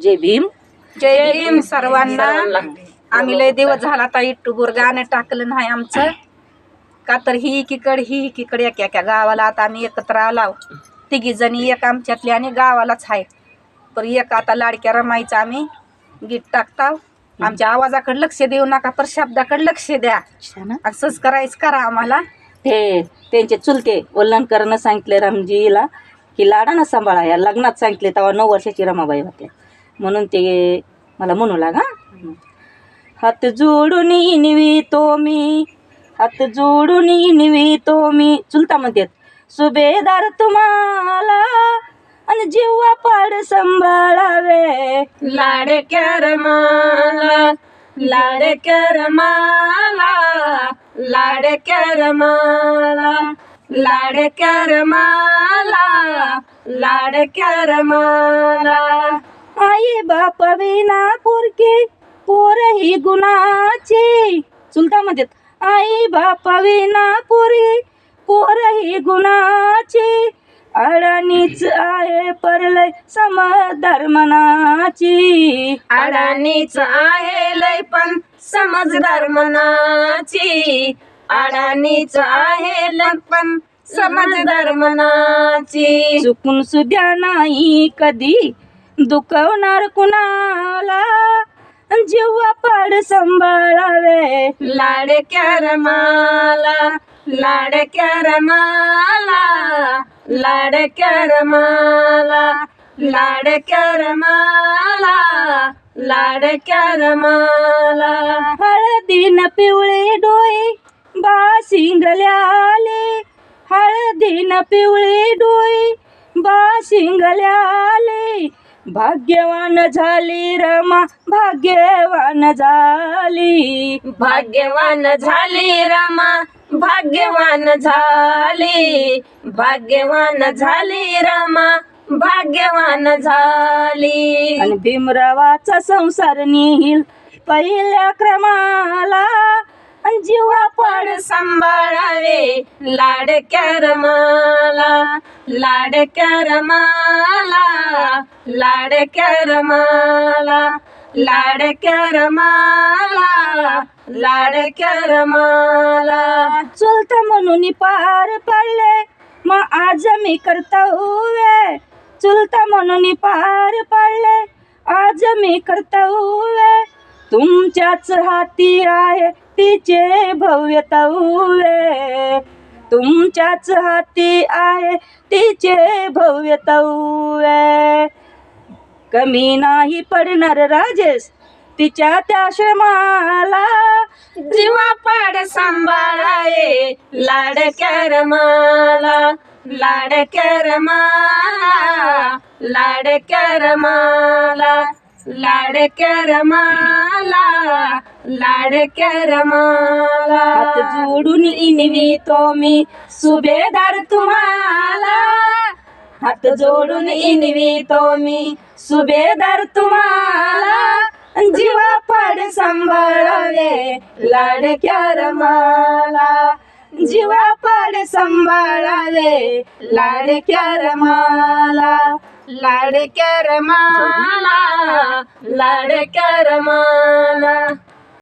जय भीम. जय भीम सर्वांना. आम्ही लय दिवस झाला आता युट्यूबवर गाणं टाकलं नाही आमचं, का तर ही एकीकडे एका गावाला आता आम्ही एकत्र आलो. तिघी जणी एक आमच्यातली आणि गावालाच आहे. पण एक आता लाडक्या रमाईचं आम्ही गीत टाकताव. आमच्या आवाजाकडे लक्ष देऊ नका, पर शब्दाकडे लक्ष द्या. असंच करायचं करा आम्हाला. ते त्यांचे चुलते वल्लणकरनं सांगितले रामजीला की लाडानं सांभाळा. या लग्नात सांगितले तेव्हा 9 वर्षाची रमाबाई होत्या, म्हणून ते मला म्हणू लागा. हात जोडून इनवितो मी, हात जोडून इनवितो मी. चुलता म्हणतात सुभेदार तुम्हाला आणि जीवा पाड सांभाळावे. लाडक्या रमाला, लाडक्या रमाला, लाडक्या रमाला, लाडक्या रमाला, लाडक्या रमाला. आई बाप विना पोरके पोरही गुणाची. चुलता म्हणतात आई बाप विना पोरही गुणाची. अडाणीच आहे परलय समजदार मनाची. अडाणीच आहे लय पण समजदार मनाची. अडाणीच आहे लय पण समजदार मनाची. चुकून सुद्या नाही कधी दुखवणार कुणाला, जीवा पाड सांभाळावे. लाडक्या रमाला, लाडक्या रमाला, लाडक्या रमाला, लाडक्या रमाला, लाडक्या रमाला. हळदीन पिवळे डोळे बाशिंगल्याले, हळदीन पिवळे डोळे बाशिंगल्याले. भाग्यवान झाली रमा, भाग्यवान झाली. भाग्यवान झाली रमा, भाग्यवान झाली. भाग्यवान झाली रमा, भाग्यवान झाली. आणि भीमरावाचा संसार नेईल पहिल्या क्रमाला. जीवा पाड सांभाळावे. लाडक्या रमाला, लाडक्या रमाला, लाडक्या रमाला, लाडक्या रमाला, लाडक्या रमाला. चुलता म्हणून पार पडले मग आज मी कर्तव्य. चुलता म्हणून पार पडले आज मी कर्तव्य. तुमच्याच हाती आहे तिचे भव्यतव्य. तुमच्याच हाती आहे तिचे भव्यतव्य. कमी नाही पडणार राजेश तिच्या त्या श्रमाला. जीवा पाड सांभाळावे. लाडक्या रमाला, लाडक्या रमाला, लाडक्या रमाला, लाडक्या रमाला, लाडक्या रमाला. हात जोडून इनवितो मी सुभेदार तुम्हाला. हात जोडून इनवितो मी सुभेदार तुम्हाला. जीवा पाड सांभाळावे. लाडक्या रमाला, जीवा पाड सांभाळावे. लाडक्या रमाला, लाडक्या रमाला, लाडक्या रमाला.